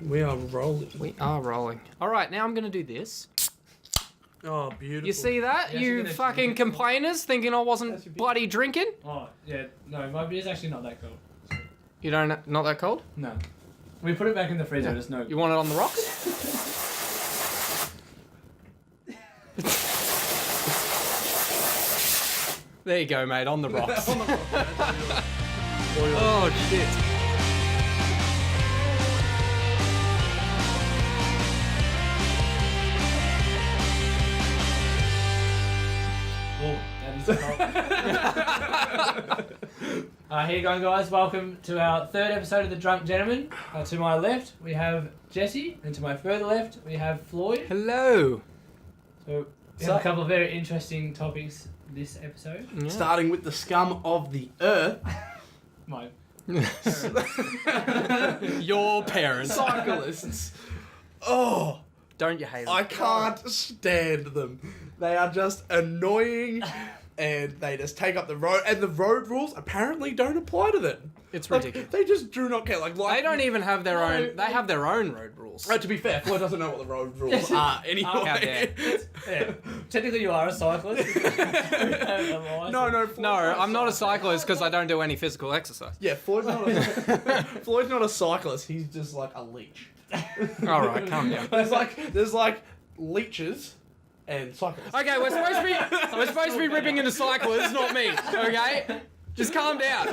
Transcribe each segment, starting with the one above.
We are rolling. We are rolling. All right, now I'm going to do this. Oh, beautiful. You see that? Yes, You you're gonna fucking drink it. complainers thinking I That's wasn't your beer. bloody drinking? Oh, yeah. No, my beer's actually not that cold. You don't, not that cold? No. We put it back in the freezer, Yeah. just no. You want it on the rocks? There you go, mate, on the rocks. Oh, shit. Oh, that is cold. How you going, guys? Welcome to our third episode of The Drunk Gentleman. To my left, we have Jesse, and to my further left, we have Floyd. Hello. So, we have a couple of very interesting topics this episode. Yeah. Starting with the scum of the earth. My Your parents. Cyclists. Oh, Don't you hate them? I can't stand them. They are just annoying and they just take up the road. And the road rules apparently don't apply to them. It's Like, ridiculous. they just do not care. Like They don't even have their No, own... They have their own road rules. To be fair, Floyd doesn't know what the road rules are How anyway. dare. yeah. Technically, you are a cyclist. No, Floyd's No, I'm not a cyclist because I don't do any physical exercise. Yeah, Floyd's not a cyclist. He's just like a leech. All right, calm down. There's like leeches and cyclists. Okay, we're supposed to be ripping into cyclists, not me. Okay, just calm down.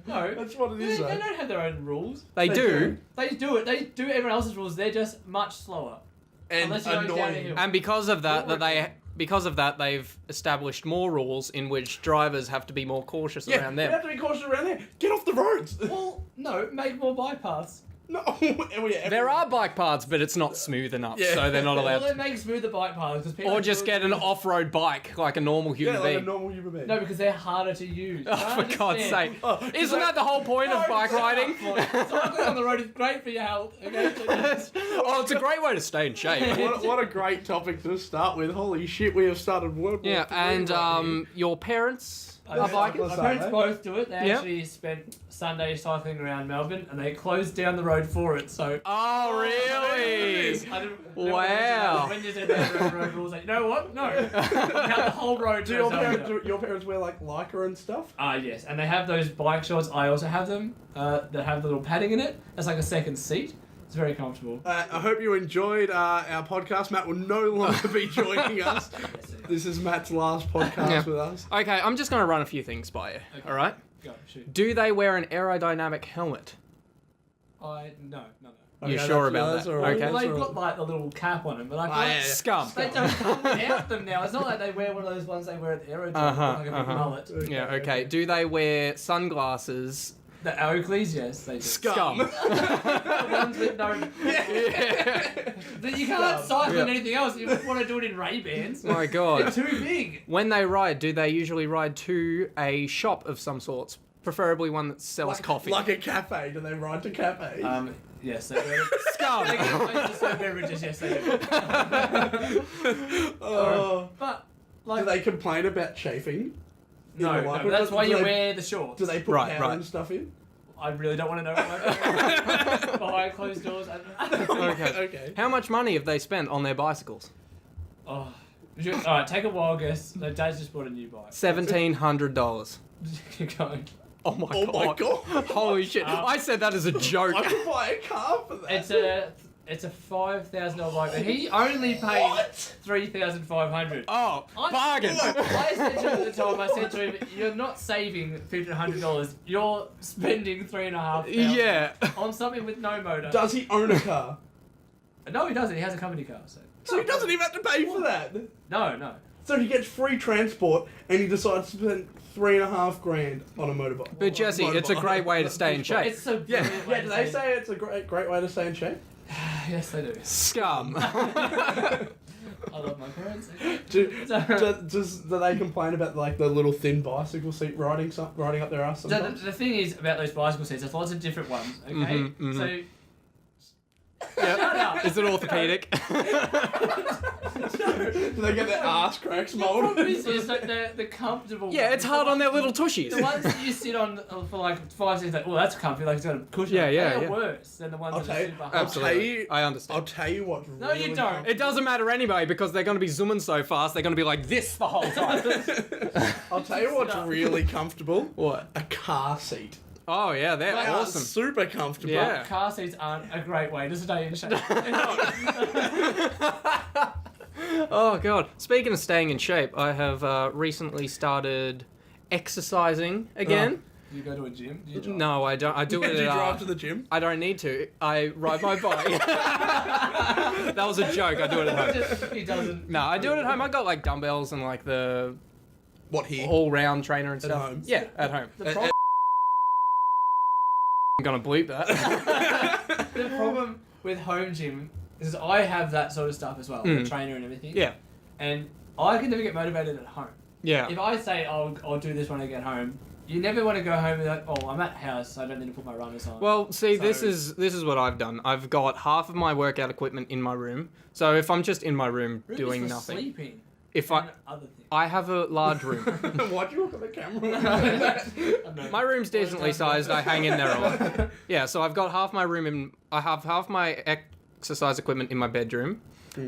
No, That's what it is. they Though. don't have their own rules. They do, They do it. They do everyone else's rules. They're just much slower. And Unless you go down a annoying. hill. and because of that, they've established more rules in which drivers have to be more cautious Yeah, around you them. have to be cautious around there. Get off the roads. Well, no, make more bike paths. No, There are bike paths, but it's not smooth enough, Yeah. so they're not Well, allowed. they make smoother bike paths because people. Or just get an off-road bike like a normal human Yeah, like a being. normal human being. No, because they're harder to use. Oh, for God's sake! Oh, Isn't that the whole point of bike riding? Cycling on the road is great for your health. Okay? Oh, it's a great way to stay in shape. What a great topic to start with. Holy shit, we have started World War Yeah, III and right here. your parents My are cyclists. bikers? parents both do it. They Yeah. actually spent Sunday cycling around Melbourne, and they closed down the road for it. So. Oh, really? I didn't- Wow. When you said that road rules, like, you know what? No. Count the whole road. Do your parents wear like lycra and stuff? Yes, and they have those bike shorts. I also have them that have the little padding in it. That's like a second seat. It's very comfortable. I hope you enjoyed our podcast. Matt will no longer be joining us. This is Matt's last podcast Yeah. with us. Okay, I'm just going to run a few things by you, Okay. alright? Go, shoot. Do they wear an aerodynamic helmet? No. You Okay, sure that's- about that's that? all right, Okay. Well, that's they've all got like the little cap on them, but like, Ah, yeah, yeah. Scum. they don't come out them now. It's not like they wear one of those ones they wear at the aerodrome, Uh-huh, like a big uh-huh. mullet. right. Yeah, okay. Do they wear sunglasses? The Oakleys, yes, they do. Scum. The ones with no. Yeah. That you can't cycle in Yeah. anything else. You want to do it in Ray-Bans. My They're God. too big. When they ride, do they usually ride to a shop of some sorts? Preferably one that sells coffee. Like a cafe. Do they ride to cafes? Yes, they do. Scum! They get so beverages, yes, they do. Oh. But, Do like, they complain about chafing? no, Like, no, that's why do you they- wear the shorts. Do they put Right, powder right. and stuff in? I really don't want to know what behind closed doors. Okay. Okay. How much money have they spent on their bicycles? Oh. Alright, take a wild guess. No, Dad's just bought a new bike. $1,700. Keep going. Oh my Oh my god. Holy shit. I said that as a joke. I could buy a car for that. It's a $5,000 bike, and he only paid $3,500. Oh, bargain. I said to him at the time, I said to him, "You're not saving $1,500. You're spending $3,500 Yeah. on something with no motor." Does he own a car? No, he doesn't. He has a company car. So he doesn't even have to pay for that. No. So he gets free transport and he decides to spend $3,500 on a motorbike. But Jesse, it's a great way to stay in shape. It's so Yeah, brilliant way yeah. to Do they say it's a great way to stay in shape? Yes, they do. Scum. I love my parents. Do they complain about like the little thin bicycle seat riding up their ass So sometimes? the thing is about those bicycle seats, there's lots of different ones. Okay, Mhm, mhm. so Yep. shut up. Is it orthopedic? Do they get their ass cracks The problem molded? is like the comfortable Yeah, ones. it's hard on their little tushies. The ones that you sit on for like 5 seconds, like, oh, that's comfy, like it's got a cushion. Yeah, yeah, They are yeah. worse than the ones I'll that are tell you- super hard. Absolutely. I I'll understand. tell you what's No, you really don't. It doesn't matter anyway because they're going to be zooming so fast, they're going to be like this the whole time. I'll tell you what's really comfortable. What? A car seat. Oh, yeah, they're They Are awesome. super comfortable. Yeah. Car seats aren't a great way to stay in shape. Oh, God. Speaking of staying in shape, I have recently started exercising again. Do you go to a gym? Do you drive? No, I don't. I do it Do you at, drive to the gym? I don't need to. I ride my bike. That was a joke. I do it at home. He doesn't. No, I do it at home. I got like dumbbells and like the What here? all-round trainer and stuff. home? Yeah, at home. The problem, I'm gonna bleep that. the problem with home gym is I have that sort of stuff as well, the trainer and everything. Yeah, And I can never get motivated at home. yeah. If I say I'll do this when I get home, you never want to go home and be like, oh, I'm at house, so I don't need to put my runners on. Well, see, So- this is what I've done. I've got half of my workout equipment in my room. So if I'm just in my room Room doing is for nothing, sleeping if and other things. I have a large room. Why'd you look at the camera? My room's decently sized. I hang in there a lot. Yeah, so I've got half my room in. I have half my exercise equipment in my bedroom.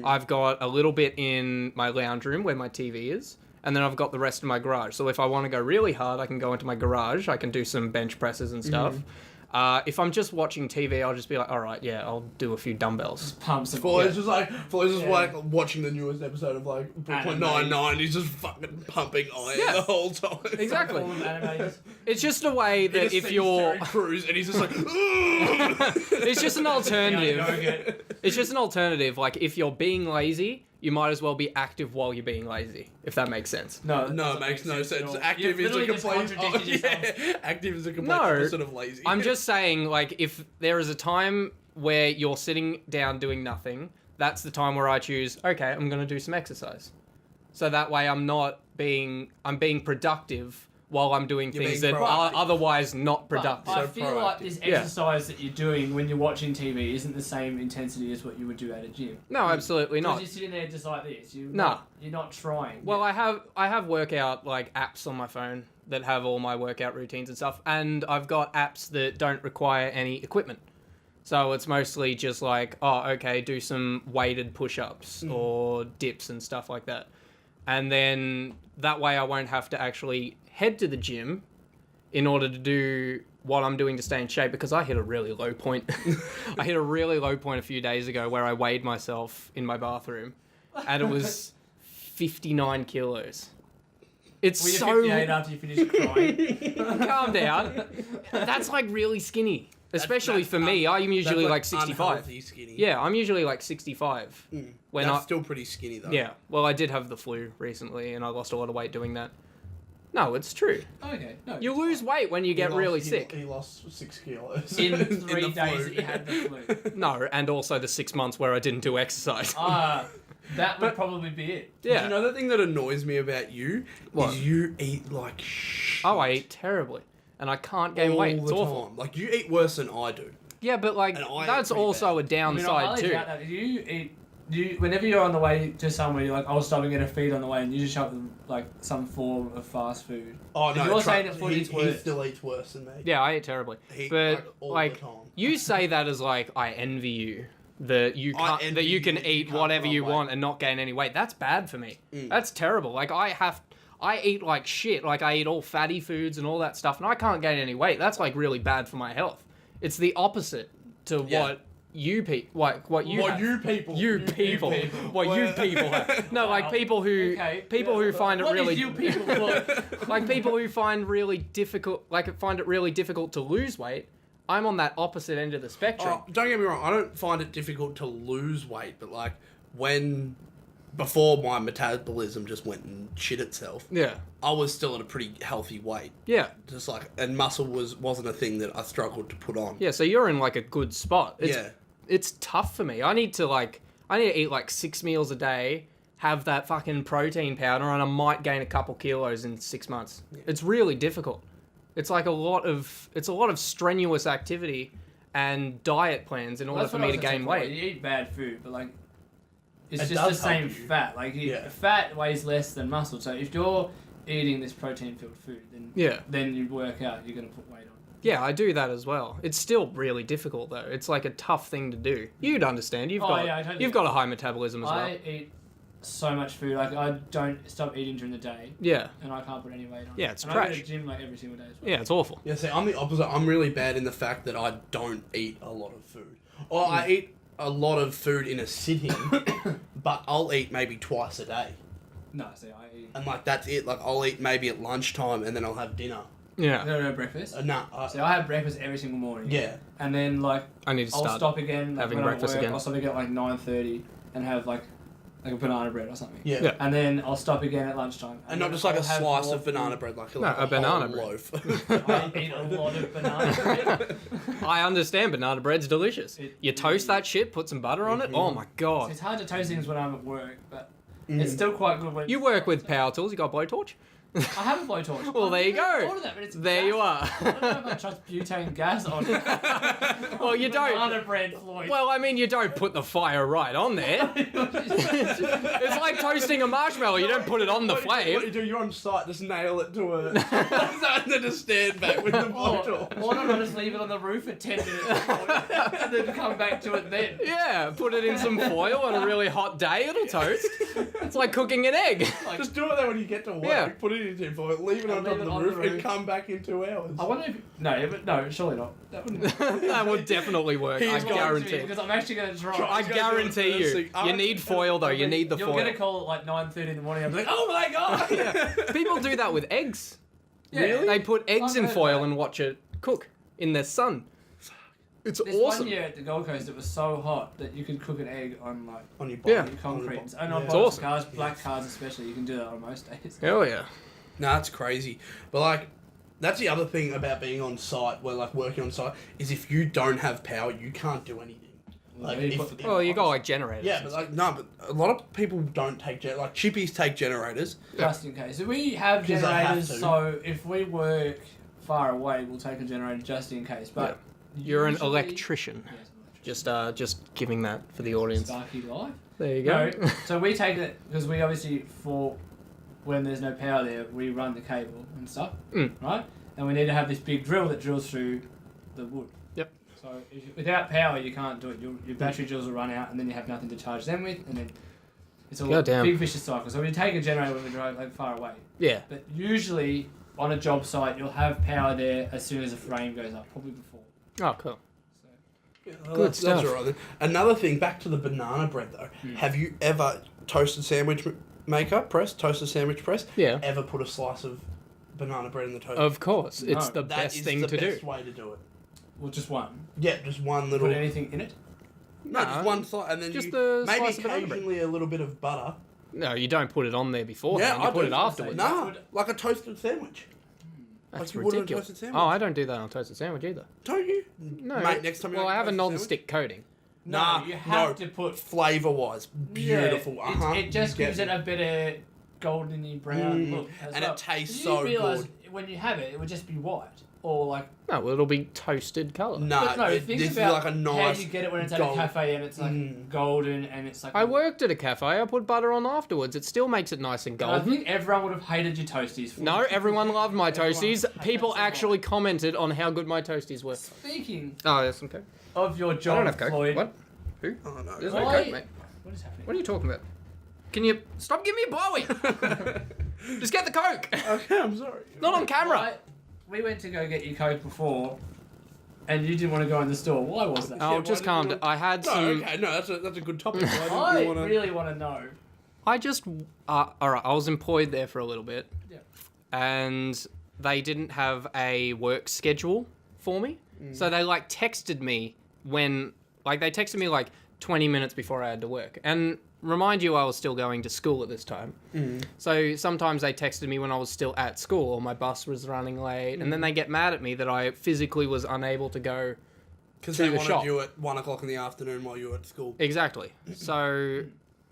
I've got a little bit in my lounge room where my TV is, and then I've got the rest of my garage. So if I want to go really hard, I can go into my garage. I can do some bench presses and stuff. If I'm just watching TV, I'll just be like, all right, yeah, I'll do a few dumbbells. Pumps and Floyd's just like Yeah. like watching the newest episode of like Brooklyn Anime. Nine-Nine. He's just fucking pumping iron Yeah. the whole time. Exactly. All of animators. It's just a way He that just if sees you're, Terry Crews and he's just like, it's just an Yeah, alternative. yogurt. It's just an alternative. Like if you're being lazy, you might as well be active while you're being lazy. If that makes sense. No, no, doesn't it makes make no at sense. all. Active You've is a literally just complete contradicted yourself. active is a complete No. opposite of lazy. I'm just saying, like, if there is a time where you're sitting down doing nothing, that's the time where I choose, okay, I'm going to do some exercise. So that way I'm being productive while I'm doing You're things being that are proactive. otherwise not But productive. I So feel like proactive. this Yeah. exercise that you're doing when you're watching TV isn't the same intensity as what you would do at a gym. No, absolutely Because not. you're sitting there just like this. No. You're not trying. Well, I have workout like apps on my phone that have all my workout routines and stuff, and I've got apps that don't require any equipment. So it's mostly just like, oh, okay, do some weighted push-ups or dips and stuff like that. And then that way I won't have to actually head to the gym in order to do what I'm doing to stay in shape, because I hit a really low point. I hit a really low point a few days ago where I weighed myself in my bathroom and it was 59 kilos. It's Were you so... 58 after you finished crying? Calm down. That's like really skinny. Especially for me, I'm usually like 65. unhealthy skinny. Yeah, I'm usually like 65. When That's I, still pretty skinny though. yeah, well, I did have the flu recently and I lost a lot of weight doing that. No, it's true. Okay. No. You lose weight when you get really sick. He lost 6 kilos in the 3 days flu. that you had the flu. No, and also the 6 months where I didn't do exercise. That would probably be it. Do you Yeah. know the thing that annoys me about you? What? Is you eat like shit. Oh, I eat terribly. And I can't gain all weight. the It's awful. time. Like you eat worse than I do. Yeah, but like, And I that's eat pretty also a I mean, downside I'll too. doubt that. Whenever you're on the way to somewhere, you're like, I'll stop and get a feed on the way, and you just shove them like some form of fast food. Oh no, You're saying that food he, eats he worse. still eats worse than me. Yeah, I eat terribly. He, But all like, the time. you say that as like, I envy you. That you I can't, envy that you you can that you eat can't whatever put on you weight. want and not gain any weight. That's bad for me. Mm. That's terrible. Like I eat like shit. Like I eat all fatty foods and all that stuff, and I can't gain any weight. That's like really bad for my health. It's the opposite to Yeah. what you people have. What you people? You people. What you Well- people have. No, like Wow. people who Okay. people who find it What really is you people for? like people who find really difficult it really difficult to lose weight. I'm on that opposite end of the spectrum. Oh, don't get me wrong. I don't find it difficult to lose weight, but like before my metabolism just went and shit itself, Yeah. I was still at a pretty healthy weight. Yeah. Just like, and muscle wasn't a thing that I struggled to put on. Yeah, so you're in like a good spot. Yeah. It's tough for me. I need to eat like 6 meals a day, have that fucking protein powder, and I might gain a couple kilos in 6 months. It's really difficult. It's like a lot of strenuous activity, and diet plans in order That's for what I me to was gonna say gain before. weight. You eat bad food, but like it's It just the does same help you. fat. Like fat weighs less than muscle. So if you're eating this protein-filled food, then you work out, you're gonna put weight on. Yeah, I do that as well. It's still really difficult though. It's like a tough thing to do. You'd understand. You've got a high metabolism as well. I eat so much food. Like I don't stop eating during the day. Yeah. And I can't put any weight on. Yeah, it's and trash. I go to the gym like every single day as well. Yeah, it's awful. Yeah, see, I'm the opposite. I'm really bad in the fact that I don't eat a lot of food. Or I eat a lot of food in a sitting, but I'll eat maybe twice a day. No, see, I eat. And like that's it. Like I'll eat maybe at lunchtime and then I'll have dinner. Yeah. No breakfast. So I have breakfast every single morning. Yeah. And then like I need to I'll start stop again having when I'm at breakfast work, again. I'll stop again at like 9:30 and have like a banana bread or something. Yeah. Yeah. And then I'll stop again at lunchtime. And not then just like I'll a have slice more of banana food. bread, like No, like a banana whole bread. loaf. I eat a lot of banana bread. I understand banana bread's delicious. You toast that shit, put some butter on it. Oh my god. It's hard to toast things when I'm at work, but it's still quite good when You work with power tools. You got a blowtorch. I have a blowtorch. Well, there you go. Order that, but it's There gas. you are. I don't know if I trust butane gas on Well, you don't. banana bread, Floyd. Well, I mean, you don't put the fire right on there. It's like toasting a marshmallow. You don't put it on the What flame. you do, you're on site, just nail it to a... and then just stand back with the bottle. Or not just leave it on the roof for 10 minutes and then come back to it then. Yeah, put it in some foil on a really hot day. It'll toast. It's like cooking an egg. Like, Just do it there when you get to work. Yeah. Put it in tinfoil, leave it on top of the roof, and come back in 2 hours. I wonder if... No, surely not. That wouldn't... That would definitely work. I He's going to guarantee. Because I'm actually going to try. I guarantee you. You need foil though. You need the You're foil. going to call at like 9:30 in the morning. I'm like, oh my god! People do that with eggs. Yeah. Really? They put eggs I've in heard foil that. and watch it cook in the sun. It's This awesome. one year at the Gold Coast, it was so hot that you could cook an egg on like On your Yeah. body. concrete. On And on yeah. boats, awesome. cars, black cars especially, you can do that on most days. Hell yeah. No, that's crazy. But like, that's the other thing about being on site, where like working on site, is if you don't have power, you can't do anything. Like, Where you if- put the Well, you got like generators. Yeah, but like no, but a lot of people don't take like chippies take generators. Just in case. So we have 'Cause they have generators, to. so if we work far away, we'll take a generator just in case. But You're an usually- electrician. Yes, an electrician. Just giving that for the audience. Sparky life. There you go. No, so we take it because we obviously for when there's no power there, we run the cable and stuff, right? And we need to have this big drill that drills through the wood. Yep. So without power, you can't do it. Your battery drills will run out, and then you have nothing to charge them with, and then it's a Goddamn. big vicious cycle. So we take a generator when we drive like far away, Yeah. but usually on a job site, you'll have power there as soon as the frame goes up, probably before. Oh, cool. So Yeah, Good that's stuff. all right then. Another thing, back to the banana bread though. Have you ever toasted sandwich toasted sandwich press? Yeah. Ever put a slice of banana bread in the toaster? Of course. It's No, the That best is thing the to do. best way to do it. well, just one. Yeah, just one little. Put anything in it. No, just No, one slice, and then just you the maybe slice of banana bread. occasionally a little bit of butter. No, you don't put it on there beforehand. Yeah, you I put do. it afterwards. No, like a toasted sandwich. That's like you would on a ridiculous. toasted sandwich. Oh, I don't do that on a toasted sandwich either. Don't you? No. Mate, next time you Well, make I have a toasted non-stick coating. Nah, you have no. to put. Flavour wise, beautiful. Yeah, it just You gives get it a bit of goldeny brown look. As And it well. tastes Did so you realise good. when you have it, it would just be white or like. No, well, it'll be toasted colour. Nah, But no, this think is about like a nice. how you get it when it's at gold- a cafe and it's like golden and it's like. I worked at a cafe. I put butter on afterwards. It still makes it nice and I golden. think everyone would have hated your toasties. For No, everyone loved my toasties. Everyone- People that's a lie. actually commented on how good my toasties were. Speaking Oh, yes, okay. of your I don't job, have Coke. Floyd. What? Who? Oh no. There's no Why- Coke, mate. What is happening? What are you talking about? Can you stop giving me a blowy? Just get the Coke. Okay, I'm sorry. Not on camera. Why- We went to go get your Coke before, and you didn't want to go in the store. Why was that? Oh, why just did calm you down. want- I had No, some. okay, no, that's a good topic. Why didn't I you wanna... really want to know. I just. Alright, I was employed there for a little bit. Yeah. And they didn't have a work schedule for me. So they like texted me when. Like they texted me like 20 minutes before I had to work. And remind you, I was still going to school at this time. So sometimes they texted me when I was still at school or my bus was running late. And then they get mad at me that I physically was unable to go. Because to they the wanted shop. you at 1 o'clock in the afternoon while you were at school. Exactly. So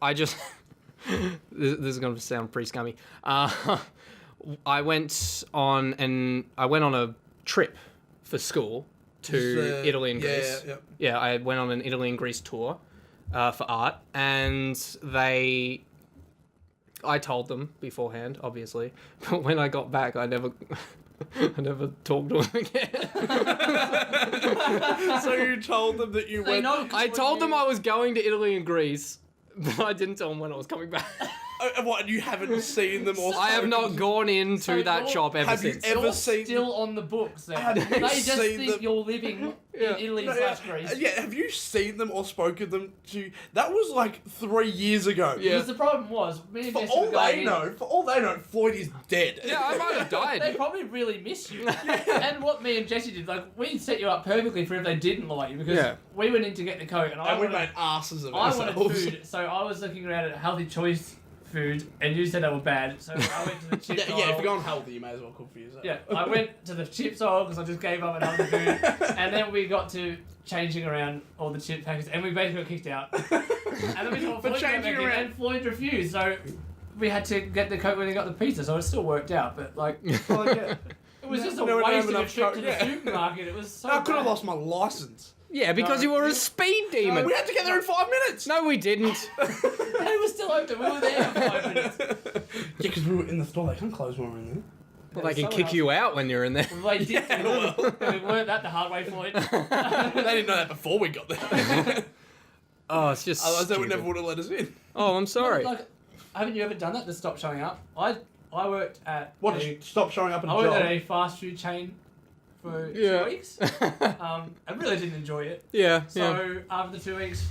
I just. this is going to sound pretty scummy. I went on a trip for school to Italy and Greece. Yeah. I went on an Italy and Greece tour for art, and I told them beforehand, obviously, but when I got back, I never talked to them again. So you told them that you went... I told them I was going to Italy and Greece, but I didn't tell them when I was coming back. What, and you haven't seen them or... I have not gone into that shop ever since. Have you ever seen... still on the books then. Have you They just seen think them? you're living in Italy / Greece. Yeah, have you seen them or spoken them to... That was like 3 years ago. Yeah. Because the problem was, me and For Jesse all were going they in, know, Floyd is dead. Yeah, I might have they died. probably really miss you. And what me and Jesse did, like, we set you up perfectly for if they didn't like you, because we went in to get the coat, and And we made asses of I ourselves. wanted food, so I was looking around at healthy choice food, and you said they were bad, so I went to the chips aisle. Yeah, if you're going healthy, you may as well cook for yourself. Yeah, I went to the chips aisle because I just gave up on other food, and then we got to changing around all the chip packets, and we basically got kicked out. And then we thought Floyd changing got back in, around- and Floyd refused, so we had to get the coke when he got the pizza, so it still worked out, but like, it was just a No, we don't have waste of a enough trip coke, to the yeah. supermarket. It was so I could have bad. lost my license. Yeah, because you were a speed demon. We had to get there in 5 minutes. No, we didn't. They were still open. We were there for 5 minutes. Yeah, because we were in the store. They can't close when we're in there. Well, they can kick you out when you're in there. Well, they did. We learned that the hard way, Floyd. They didn't know that before we got there. Oh, it's just Otherwise, they stupid. never would have let us in. Oh, I'm sorry. Like, haven't you ever done that? To stop showing up. I worked at What? a, Just stop showing up in I a worked job. at a fast food chain for Yeah. 2 weeks. I really didn't enjoy it. Yeah, So after the 2 weeks,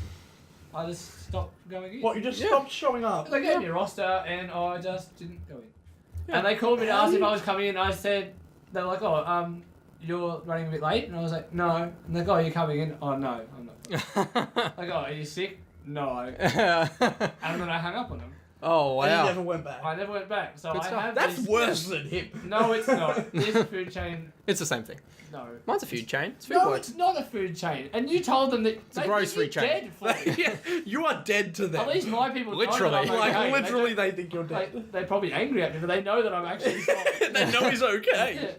I just stopped going in. What? You just stopped showing up? They gave me a roster, and I just didn't go in. And they called me to ask if I was coming in. I said, they were like, "Oh, you're running a bit late," and I was like, "No." And they're like, "Oh, you're coming in?" "Oh, no, I'm not." Like, "Oh, are you sick?" "No." And then I hung up on them. Oh, And you wow. never went back. I never went back. So Good I stuff. have That's this- worse than him. No, it's not. This food chain. It's the same thing. No. Mine's a food chain. It's food No, work. it's not a food chain. And you told them that It's a grocery you're chain. Dead for it. Yeah, you are dead to them. At least my people Literally. know that I'm Like, okay. literally, they think you're dead. They're probably angry at me, but they know that I'm actually fine. They know he's okay.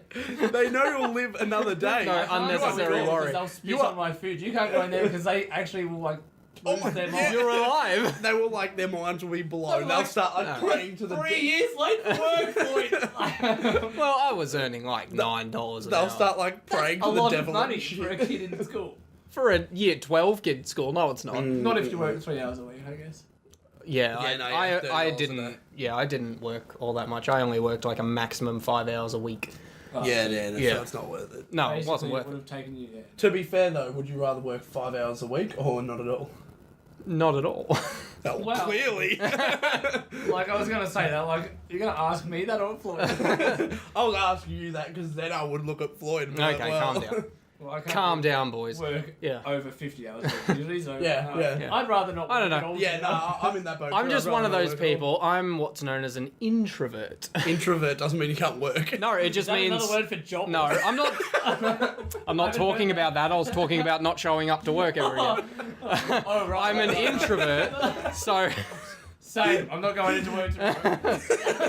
They know you'll live another day. No, I can't unnecessary go in there worry. because they'll spit You are- on my food. You can't go in there because they actually will like Oh lose my- their yeah. mind. You're alive. They will like their minds will be blown. No, They'll like- start like No. praying to the 3 years late for work, Floyd. Well, I was earning like $9 an They'll hour. start like praying a to the lot devil. of money and shit. for a kid in school. For a year 12 kid school. No, it's not. Not if you work 3 hours a week, I guess. Yeah, Yeah, no, yeah, $30 I a day. didn't. Yeah, I didn't work all that much. I only worked like a maximum 5 hours a week. Yeah, that's, Yeah. that's not worth it. No, it Basically, wasn't worth would it. have taken you there. To be fair though, would you rather work 5 hours a week or not at all? Not at all. Oh, Wow. clearly. Like, I was going to say that, like, you're going to ask me that or Floyd? I was asking you that because then I would look at Floyd and be like, Okay, well, calm down. Well, I can't Calm down, boys. work Yeah. over 50 hours a week usually, so... Yeah, yeah. I'd rather not I don't work know. at all. Yeah, no, I'm in that boat. I'm too. just I'd one of rather those not work at all. people. I'm what's known as an introvert. Introvert doesn't mean you can't work. No, it Is just that means. another word for job? No, I'm not. I'm not talking about that. I was talking about not showing up to work every day. Oh, right. I'm an introvert, so Same. I'm not going into work tomorrow.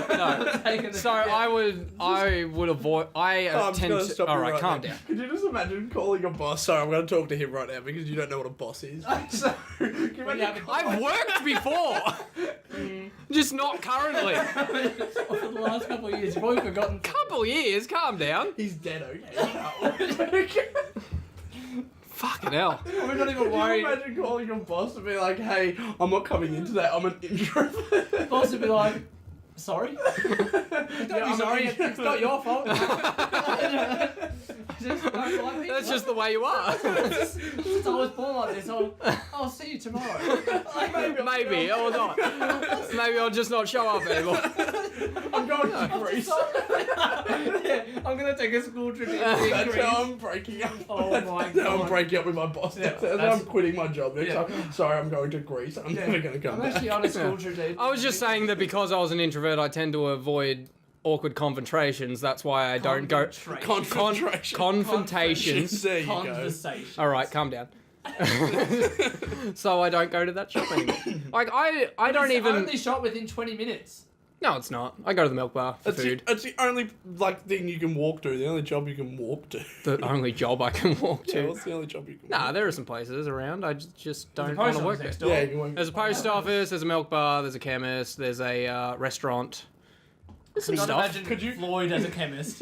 no. Taking the- So I would avoid. I Oh, I'm just tend gonna to. stop All you right, calm there. down. Could you just imagine calling a boss? Sorry, I'm going to talk to him right now because you don't know what a boss is. So, can you imagine I've worked before, just not currently. For the last couple of years, you've probably forgotten. Couple years, calm down. He's dead, okay? Fucking hell. We're not even Can you worried. imagine calling your boss and be like, hey, I'm not coming in today, I'm an introvert. Boss would be like, sorry? Don't I'm sorry, it's not your fault. I just don't like people. That's just the way you are. Since I was born like this, I'll see you tomorrow. Maybe or not. Maybe I'll just not show up anymore. I'm going to Greece. Yeah, I'm gonna take a school trip in That's Greece. how I'm breaking up. Oh my That's how I'm God. breaking up with my boss. Yeah, That's how that's- I'm quitting my job next Yeah. time. Sorry, I'm going to Greece. I'm never going to come I'm back. actually on a school trip, dude. I was just saying that because I was an introvert, I tend to avoid awkward confrontations. That's why I don't go. Confrontation. Confrontations. There you go. Conversation. All right, calm down. So I don't go to that shop anymore. Like I don't I even. only shot within 20 minutes. No, it's not. I go to the milk bar for food. It's the only like thing you can walk to. The only job you can walk to. The only job I can walk Yeah, to. what's the only job you can? Nah, walk there are some places around. I just don't The want post to work office there. next to? door. Yeah, you won't. There's a post office, there's a milk bar, there's a chemist, there's a restaurant. There's some Not stuff. imagine Could you- Floyd as a chemist.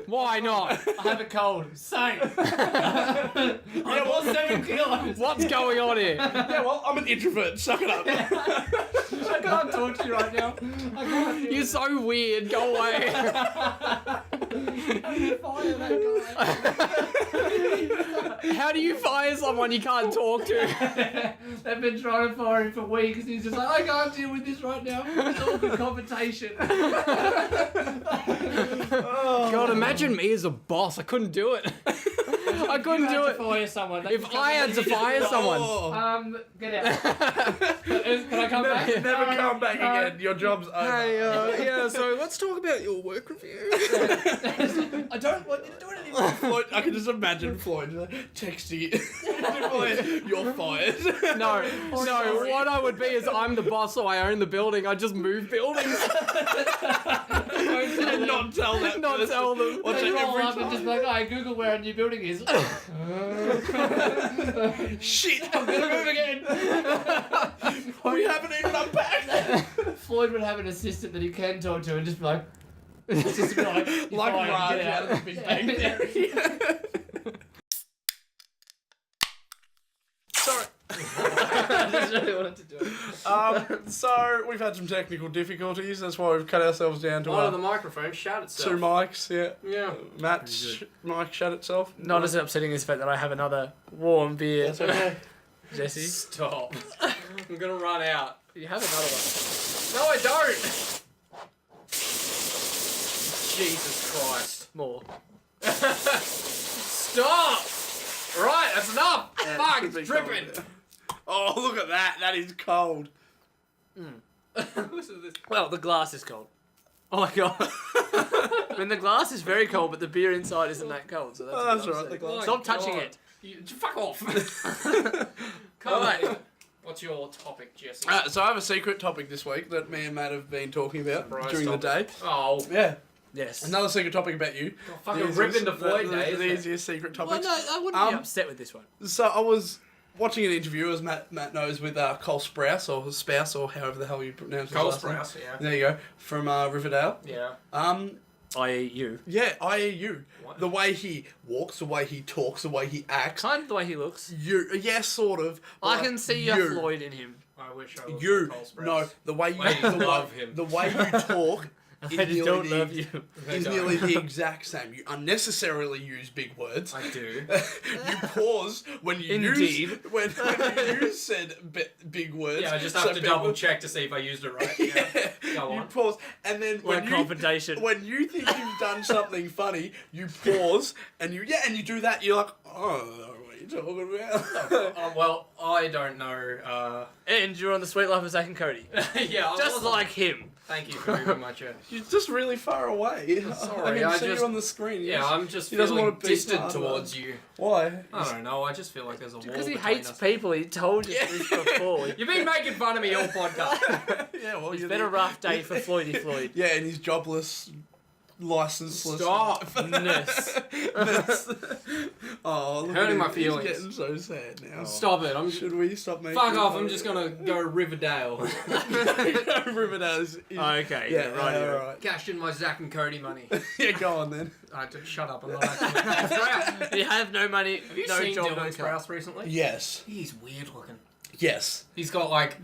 Why not? I have a cold. Same. I lost 7 kilos. What's going on here? Yeah, well, I'm an introvert. Suck it up. I can't talk to you right now. I can't. You're so weird. Go away. Fire that guy. How do you fire someone you can't talk to? They've been trying to fire him for weeks. He's just like, I can't deal with this right now. It's all good confrontation. God, imagine me as a boss. I couldn't do it. I couldn't do To it. fire someone. That's If I had to fire someone. Oh, Get out. Can I come back? never come back again. Your job's over. Hey, yeah, so let's talk about your work review. I don't want you to do it anymore. Floyd, I can just imagine Floyd texting it. You're fired. No, what I would be is I'm the boss, so I own the building. I just move buildings. And not tell that Not person. tell them. Watch They it roll every up and just be like, oh, Google where a new building is. Shit. I'm gonna move again. We haven't even unpacked. Floyd would have an assistant that he can talk to and just be like, just be like, "You're Like fired, Raj get out of the Big Bang Theory. Sorry. I just really wanted to do it. So we've had some technical difficulties. That's why we've cut ourselves down to the microphone shut two mics. Yeah. Yeah. Matt's mic shut itself. Not as upsetting as the fact that I have another warm beer. That's okay. Jesse, Stop. I'm gonna run out. you have another one. No, I don't. Jesus Christ. More. Stop. Right, that's enough. Fuck, Should be it's dripping. cold. Oh, look at that. That is cold. Listen to this. Well, the glass is cold. Oh my god. I mean, the glass is very cold, but the beer inside isn't that cold. So that's, Oh, what that's I'm right, saying. the glass- Stop touching God. it. Fuck off. Come on. What's your topic, Jesse? So I have a secret topic this week that me and Matt have been talking about Surprise during the day. topic. Oh, Yeah. Yes. Another secret topic about you. fucking The rip easiest- into Floyd the- days. The easiest secret Well, topic. no, I wouldn't be Um, upset with this one. So I was watching an interview, as Matt knows, with Cole Sprouse, or his spouse, or however the hell you pronounce his Cole last name. Sprouse, yeah. There you go. From Riverdale. Yeah. I.e. you. Yeah, IEU. What? The way he walks, the way he talks, the way he acts. Kind of the way he looks. You, yes, sort of. I but can see a you. Floyd in him. I wish I was You, Cole Sprouse. no, the way you Ladies love him. the way you talk I is just nearly don't the- love you. They is don't. nearly the exact same. You unnecessarily use big words. I do. You pause when you Indeed. use when you use said big words. Yeah, I just So have to people- double check to see if I used it right. Yeah. Go You on. pause, and then We're confrontation. when you think you've done something funny, you pause, and you do that. You're like, oh, I don't know what you're talking about. Well, I don't know. And you're on the Sweet Life of Zack and Cody. Yeah, I Just wasn't- like him. Thank you very much. You're just really far away. Sorry, I I can see just- you on the screen. Yeah, I'm just He doesn't feeling want to be distant part of towards us. you. Why? I don't know. I just feel like there's a wall Because he between hates us. people. He told you this before. You've been making fun of me all podcast. Yeah, well, It's you're been a rough day for Floydy Floyd. Yeah, and he's jobless, licenseless. Stop. Oh, look Hurting at my him. feelings. He's getting so sad now. Stop it. I'm Should we stop making? fuck off. I'm just gonna go Riverdale. Riverdale is. Okay, Yeah, right. all right. Cashed in my Zack and Cody money. Yeah, go on then. Shut up. I'm not actually. You have no money, Have you no seen job, Dylan no car. Sprouse recently? Yes. He's weird looking. Yes. He's got like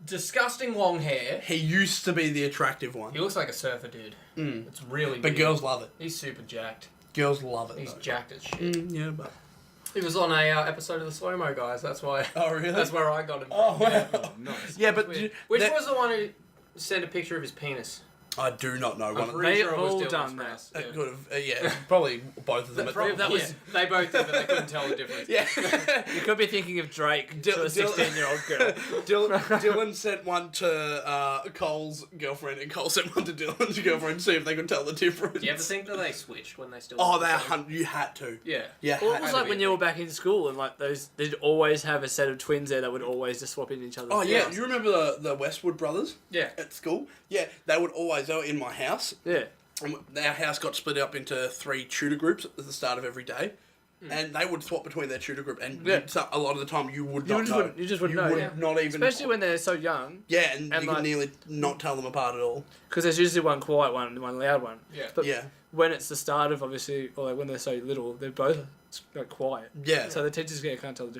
disgusting long hair. He used to be the attractive one. He looks like a surfer dude. Mm. It's really But weird. girls love it. He's super jacked. Girls love it. He's though. jacked as shit. Yeah, but. He was on a episode of the Slow Mo Guys. That's why. Oh, really? That's where I got him. Oh, from. wow. Nice. Yeah, but Weird. you- Which that- was the one who sent a picture of his penis? I do not know. One of them. They've Sure it was all Dylan's done that. house. It could have, yeah, probably both of them. They both did, but they couldn't tell the difference. Yeah. You could be thinking of Drake to a Dylan- 16-year-old girl. Dylan sent one to Cole's girlfriend, and Cole sent one to Dylan's girlfriend to see if they could tell the difference. Do you ever think that they switched when they still? Oh, looked the same? you had to. Yeah. Yeah. Well, it was like when you were back in school and like they'd always have a set of twins there that would always just swap in each other. Oh yeah, you remember the Westwood brothers? Yeah. At school? Yeah, they were in my house. Yeah. And our house got split up into 3 tutor groups at the start of every day. And they would swap between their tutor group, and a lot of the time you would not know. You just wouldn't know. Yeah. Not even. Especially when they're so young. Yeah, and you like- could nearly not tell them apart at all. Because there's usually one quiet one and one loud one. Yeah. But Yeah. when it's the start of, obviously, or like when they're so little, they're both like quiet. Yeah. So the teachers can't tell the difference.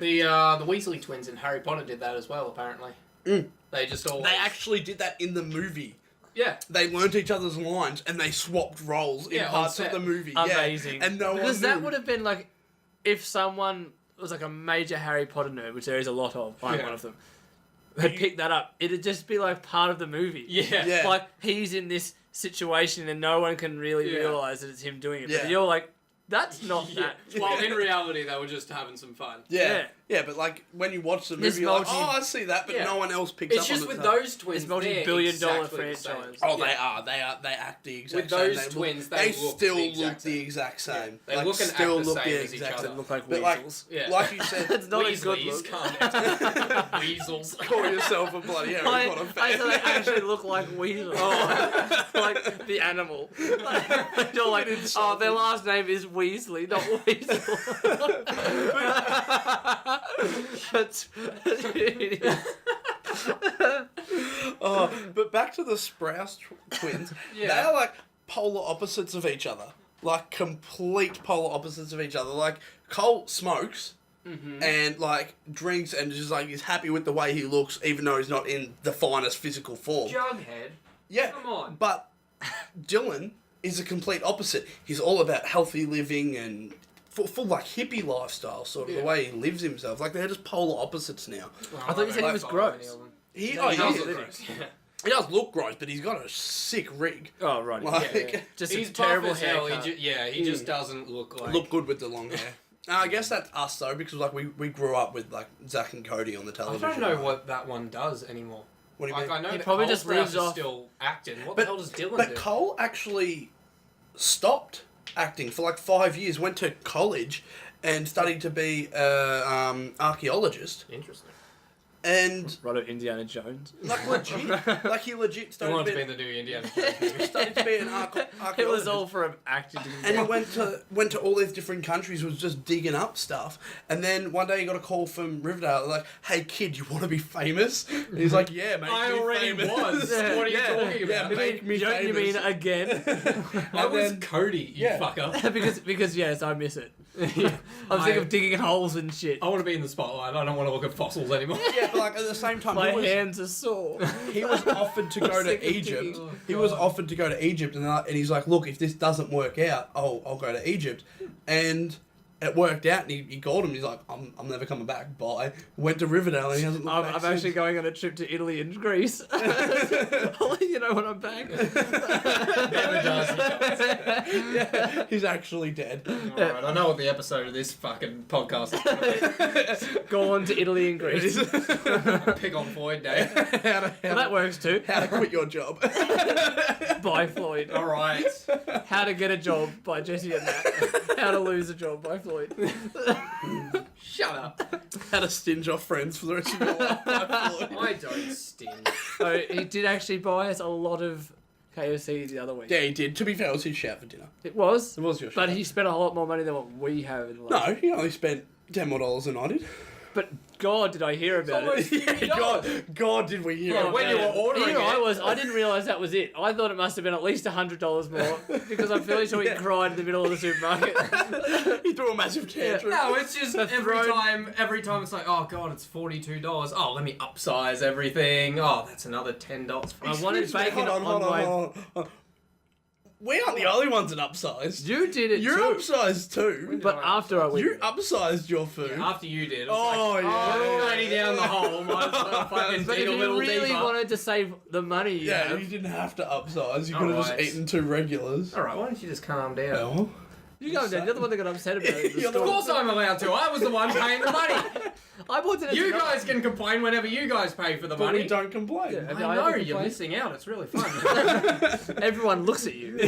The Weasley twins in Harry Potter did that as well. Apparently. They just always. They actually did that in the movie. Yeah. They learnt each other's lines and they swapped roles in Yeah, on parts of set. the movie. Amazing. Yeah. And no because one that knew. would have been like if someone was like a major Harry Potter nerd, which there is a lot of. I'm Yeah. one of them. Had picked that up, it'd just be like part of the movie. Yeah. Yeah. Like he's in this situation and no one can really Yeah. realise that it's him doing it. Yeah. But you're like, that's not Yeah. that. Well, in reality, they were just having some fun. Yeah. Yeah. Yeah, but like when you watch the This movie, you're like, multi- oh, I see that, but Yeah. no one else picks It's up just on it. with so- those twins. This multi-billion-dollar they're exactly the same. franchise. Oh, Yeah. they act the exact With same. those They look- twins, they they look still the look exact the same. exact same. They Like, look and still act the look same the as each exact other. same. Look like But like, weasels. Yeah. like you said, It's not a good Weasleys, look. can't Weasels. call yourself a bloody Harry Potter I fan. they actually look like weasels. Like the animal. Like, you're like, oh, their last name is Weasley, not Weasel. That's But back to the Sprouse twins. Yeah. They are like polar opposites of each other. Like complete polar opposites of each other. Like Cole smokes and like drinks and just like is happy with the way he looks, even though he's not in the finest physical form. Jughead. Yeah. Come on. But Dylan is a complete opposite. He's all about healthy living and full like hippie lifestyle, sort of the Yeah. way he lives himself. Like they're just polar opposites now. I thought you said he was gross. He, He oh, does he, look is. gross. Yeah. He does look gross, but he's got a sick rig. Oh, right. Like, yeah. Just He's a terrible buff as hell. haircut. He just doesn't look like. look good with the long hair. I guess that's us though, because like we grew up with like Zach and Cody on the I television. don't know what that one does anymore. What do you Like, mean? I know He that probably Cole just Sprouse lives is off- still acting. What But- the hell does Dylan But do? Cole actually stopped acting for like 5 years. Went to college and studied to be an archaeologist. Interesting. And Right of Indiana Jones. like legit, like he legit He started wanted to to be be, in the new Indiana Jones movie. studied to be an archaeologist. It was all for him acting. And he went to all these different countries, was just digging up stuff. And then one day he got a call from Riverdale, like, "Hey kid, you want to be famous?" And he's like, "Yeah, make I me already famous." was. What are you talking Yeah, about? make me You mean famous. again? I was then- Cody, you yeah. fucker. because yes, I miss it. I'm sick of digging holes and shit. I want to be in the spotlight. I don't want to look at fossils anymore. Yeah, but like at the same time, My hands are sore. he was offered to go sick to of Egypt. digging. He was offered to go to Egypt, and he's like, "Look, if this doesn't work out, I'll go to Egypt." And it worked out, and he called him. He's like, "I'm never coming back." Bye. Went to Riverdale, and he hasn't looked back I'm since. actually going on a trip to Italy and Greece. I'll let you know when I'm back. Never does. He does. Yeah, he's actually dead. Alright, I know what the episode of this fucking podcast is going to Gone to Italy and Greece. be. Pick on Floyd Day. Well, that works too. How to quit your job. By Floyd. Alright. How to Get a Job by Jesse and Matt. How to Lose a Job by Floyd. Shut up. How to stinge off friends for the rest of your life. I don't sting. So he did actually buy us a lot of KFC the other week. Yeah, he did. To be fair, it was his shout for dinner. It was. It was your But shout. he spent a lot more money than what we have in the last. No, he only spent $10 more than I did. But God, did I hear about almost it. $3. God, did we hear Yeah, about when it. you were ordering Here it. I didn't realise that was it. I thought it must have been at least $100 more because I'm fairly sure he Yeah. cried in the middle of the supermarket. He threw a massive tantrum. No, it's just The every throne- time it's like, oh god, it's $42. Oh, let me upsize everything. Oh, that's another $10. I wanted bacon Hold on. We aren't the only ones that upsized. You did it You're too. upsized too. But after I went... You upsized your food. After you did. Oh, yeah. We're already down the hole. Might as well fucking But dig if a you little really deeper. wanted to save the money you Yeah, have, you didn't have to upsize. You could have just Alright. eaten 2 regulars. Alright, why don't you just calm down? Well, you go down. You're the one that got upset about it. You're the Of course I'm allowed to. I was the one paying the money. I wanted it You to guys can complain whenever you guys pay for the but money. we don't complain. Yeah. I know, you're missing out. It's really fun. Everyone looks at you.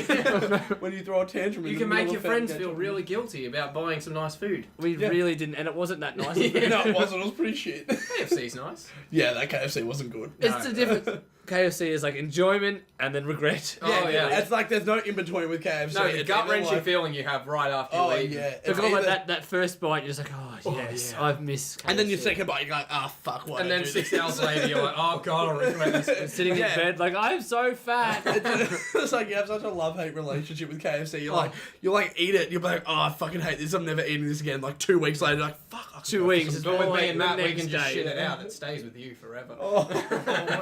When you throw a tantrum, You can make your friends feel really guilty about buying some nice food. We Yeah. really didn't, and it wasn't that nice. No, it wasn't. It was pretty shit. KFC's nice. Yeah, that KFC wasn't good. It's the difference. KFC is like enjoyment and then regret. Oh, yeah. It's like there's no in between with KFC. No, the It's gut-wrenching either like- feeling you have right after you Oh eat. yeah, It's either- like that first bite, you're just like, oh yes, yeah. I've missed. and then your KFC. second bite, you're like, ah, fuck, why And did I then do 6 this? hours later, you're like, oh god, I regret this. Sitting Yeah. in bed, like I'm so fat. It's like you have such a love-hate relationship with KFC. You're like, eat it. You're like, oh, I fucking hate this. I'm never eating this again. Like 2 weeks later, you're like, fuck. I could 2 go for weeks, some it's But with all me like and the Matt, we next can just day. shit it out. It stays with you forever. Oh,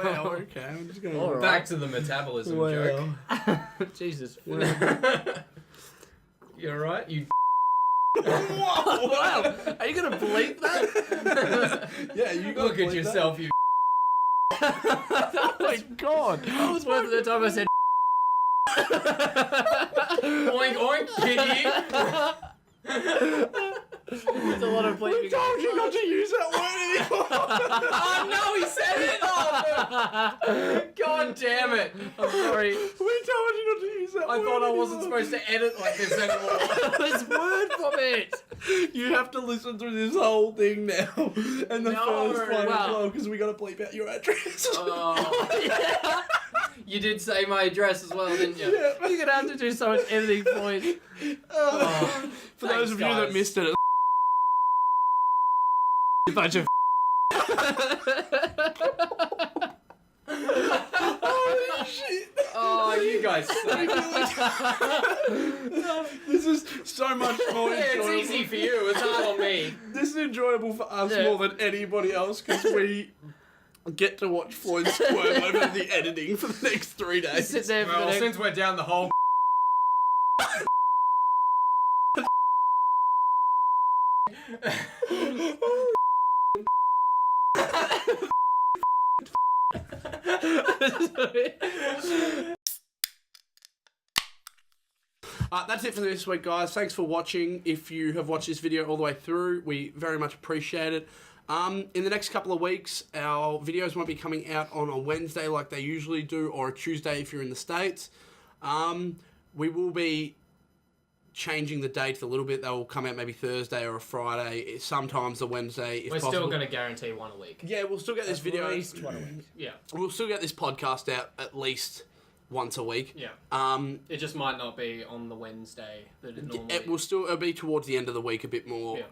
wow, okay. I'm just gonna. All right. Back to the metabolism joke. Jesus. You're right. You. Whoa! Wow. Are you gonna bleep that? Yeah, you Look at yourself, you. Oh my god. That was worth the time I said. Oink oink, kitty. There's a lot of bleeping. We told you not to use that word anymore. Oh no, he said it! Oh, god damn it! I'm sorry. We told you not to use that I word thought I wasn't anymore. supposed to edit like this anymore. There's word from it. You have to listen through this whole thing now, and the No, first one as wow. well, because we got to bleep out your address. Oh. Yeah. You did say my address as well, didn't you? Yeah. You're gonna have to do so much editing for you. Oh. For those Thanks, of you that guys. missed it, A bunch of. holy shit! Oh, you guys suck. This is so much more Yeah, enjoyable. it's easy for you. It's hard on me. This is enjoyable for us Yeah. more than anybody else because we get to watch Floyd squirm over the editing for the next 3 days. Sit there for the Well, next. since we're down the hole. That's it for this week, guys. Thanks for watching. If you have watched this video all the way through, we very much appreciate it. In the next couple of weeks, our videos won't be coming out on a Wednesday like they usually do, or a Tuesday if you're in the States. We will be changing the dates a little bit. They will come out maybe Thursday or a Friday, sometimes a Wednesday if We're possible. still going to guarantee one a week. Yeah, we'll still get this video. At least one a week. Yeah. We'll still get this podcast out at least once a week. Yeah. It just might not be on the Wednesday that it normally It will still it'll be towards the end of the week a bit more, Yeah.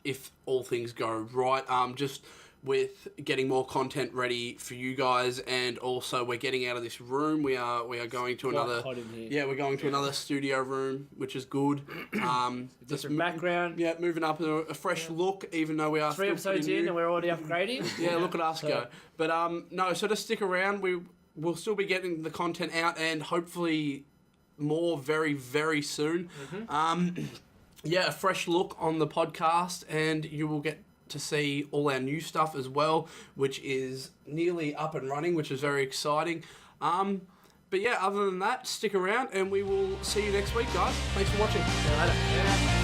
if all things go right. Just with getting more content ready for you guys, and also we're getting out of this room. We are going to another. Hot in here. Yeah, we're going to another studio room, which is good. Different background. Yeah, moving up a fresh look, even though we are 3 still episodes pretty in new. and we're already upgrading. Yeah, look at us So- go. But no, so just stick around. We'll still be getting the content out, and hopefully more very, very soon. Yeah, a fresh look on the podcast, and you will get to see all our new stuff as well, which is nearly up and running, which is very exciting. But yeah, other than that, stick around, and we will see you next week, guys. Thanks for watching. See you later.